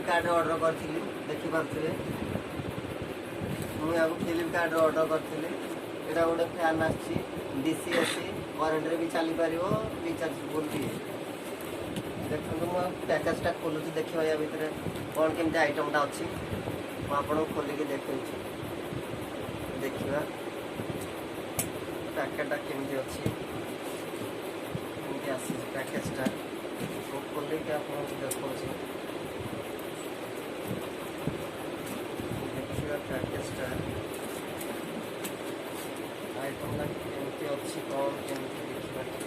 Flipkart order करी देखी पारे मुझे फ्लिपकार्ट ऑर्डर करी यहाँ गोटे फैन आसी डीसी एसी करेन्ट भी चली पार रिचार्जेबल भी देखो मो पैकेजटा खोलुची देखा या भितर कौन केमती आइटमटा अच्छी मुझे खोलिकी देखा देखा पैकेटा केमती अच्छी आसी पैकेजटा खोलिकी आपको देखा देखा पैकेजटा आइटमटा केमती अच्छी कौन केमती देखा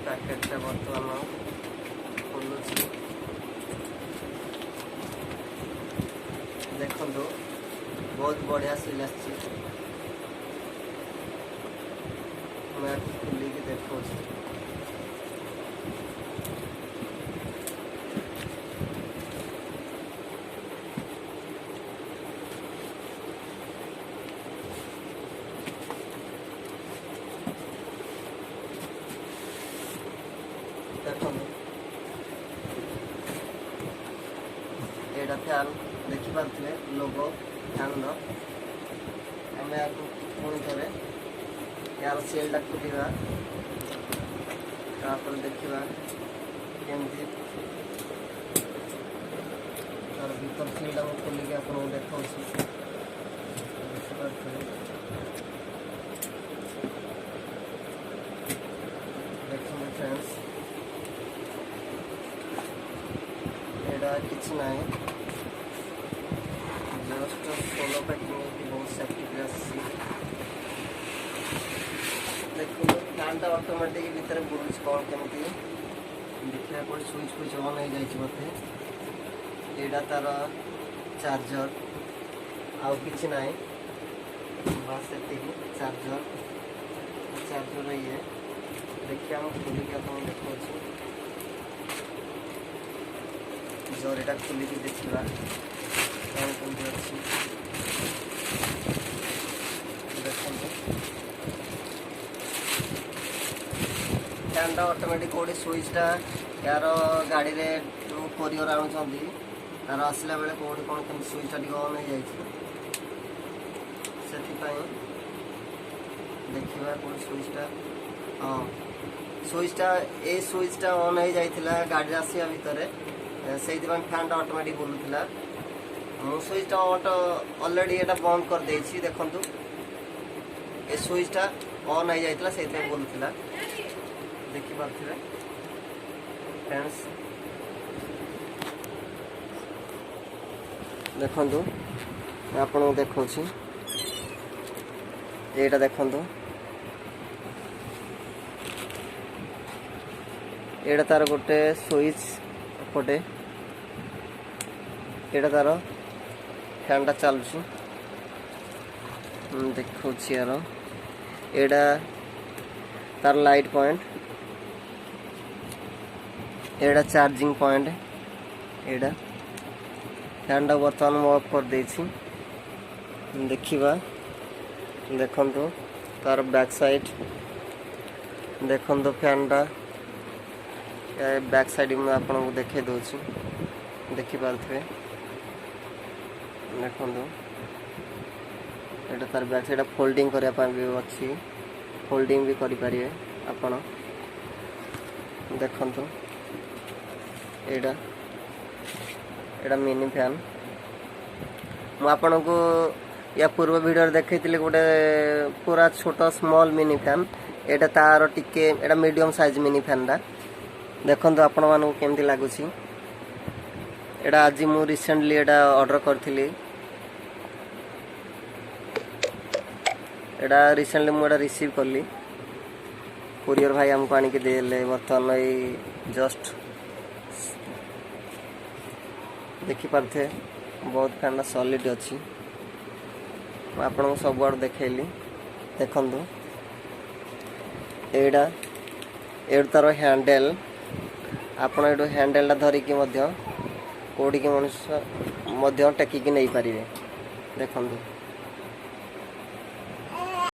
पैकेटा बर्तमान खोलुची देखो बहुत बढ़िया सिल मैं खोलिकी देखा देखो एटा फैन देखी पारे लोगो फैन आम पुणी थे यार सेलटा खोलिया देखा केमती तार भर सेलटा मुझे खोलिकी आपको देखा देखो फ्रेंड्स किसी ना जस्ट सोलो पैकिंग बहुत सेफ्टी देखो फैनटा ऑटोमेटिक भितर बुलूँ कौन केमती देखा पड़े स्विच फुच ऑन हो जाए मत यहाँ तार चार्जर आउ कि ना बस ये चार्जर चार्जर ये देखिए खोलिकी आप देखा जरीटा खोलिकी देखा कौन कमी अच्छी देखो फैनटा ऑटोमेटिक कौटे स्विचटा यार गाड़ी में जो कोरियर आणुंट तार आसला बेले कौटे कौन कमी स्विचटा टी ऑन हो जाए देखा कौन स्विचटा हाँ स्विचटा ऑन हो जाता गाड़ी आसा भितर से फैनटा ऑटोमेटिक बुलूला मुझे स्विचटा ऑलरेडी ये बंद कर देछि देखु ये स्विचटा ऑन हो जाता से बुलूला देखी पारे फ्रेंड्स देखु आपको देखा यहाँ देखु यहाँ तार गोटे स्विच पटे यहाँ तार फैनटा चलुची देखा यार यहाँ तार लाइट पॉइंट यहाँ चार्जिंग पॉइंट यहाँ फैनटा बर्तमान ऑफ कर देछि देखा देखु तार बैक साइड देखु फैनटा बैक साइड में आपको देखे दूसरी देखिपे देखो ये तार बैक साइड फोल्डिंग करने भी अच्छी फोल्डिंग भी करें आपण देखु यहाँ मिनी फैन मुझे या पूर्व वीडियो देखी गोटे पूरा छोट स्मॉल मिनी फैन यहाँ तार टिके यहाँ मीडियम साइज मिनी फैनटा देखो आपण मानक केमती लगुच एटा आज मु रिसेंटली एटा ऑर्डर करथिली एटा रिसेंटली मुझे रिसीव कली कुरियर भाई हमको आनिक देले बर्तमान ये जस्ट देखी पारे बहुत फैन सॉलिड अच्छी आपको सब आड़ देखली देखु एटा तार हैंडल ଆପଣ ଏଠୁ ହ୍ୟାଣ୍ଡେଲଟା ଧରିକି ମଧ୍ୟ କୋଉଠିକି ମଣିଷ ମଧ୍ୟ ଟେକିକି ନେଇପାରିବେ। ଦେଖନ୍ତୁ।